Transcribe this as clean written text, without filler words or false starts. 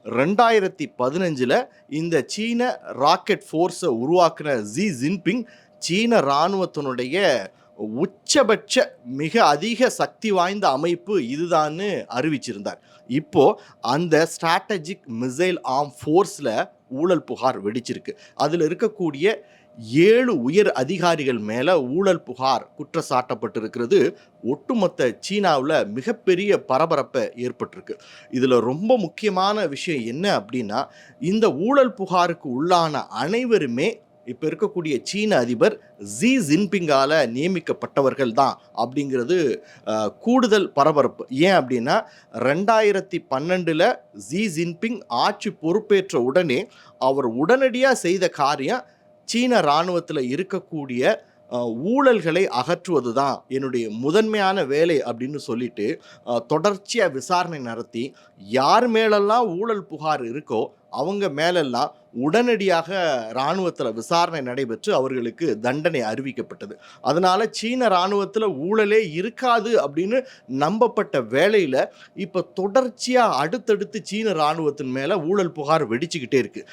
2015 இந்த சீன ராக்கெட் ஃபோர்ஸை உருவாக்குன ஜின்பிங் சீன இராணுவத்தினுடைய உச்சபட்ச மிக அதிக சக்தி வாய்ந்த அமைப்பு இதுதான்னு அறிவிச்சிருந்தார். இப்போ அந்த ஸ்ட்ராட்டஜிக் மிசைல் ஆர்ம் ஃபோர்ஸில் ஊழல் புகார் வெடிச்சிருக்கு. அதில் இருக்கக்கூடிய 7 உயர் அதிகாரிகள் மேலே ஊழல் புகார் குற்றச்சாட்டப்பட்டிருக்கிறது. ஒட்டுமொத்த சீனாவில் மிகப்பெரிய பரபரப்பை ஏற்பட்டிருக்கு. இதில் ரொம்ப முக்கியமான விஷயம் என்ன அப்படின்னா, இந்த ஊழல் புகாருக்கு உள்ளான அனைவருமே இப்போ இருக்கக்கூடிய சீன அதிபர் ஜின்பிங்கால் நியமிக்கப்பட்டவர்கள் தான் அப்படிங்கிறது கூடுதல் பரபரப்பு. ஏன் அப்படின்னா 2012 ஜின்பிங் ஆட்சி பொறுப்பேற்ற உடனே அவர் உடனடியாக செய்த காரியம் சீன இராணுவத்தில் இருக்கக்கூடிய ஊழல்களை அகற்றுவது தான் என்னுடைய முதன்மையான வேலை அப்படின்னு சொல்லிட்டு தொடர்ச்சியாக விசாரணை நடத்தி யார் மேலெல்லாம் ஊழல் புகார் இருக்கோ அவங்க மேலெல்லாம் உடனடியாக இராணுவத்தில் விசாரணை நடைபெற்று அவர்களுக்கு தண்டனை அறிவிக்கப்பட்டது. அதனால் சீன இராணுவத்தில் ஊழலே இருக்காது அப்படின்னு நம்பப்பட்ட வேளையில் இப்போ தொடர்ச்சியாக அடுத்தடுத்து சீன இராணுவத்தின் மேலே ஊழல் புகார் வெடிச்சுக்கிட்டே இருக்குது.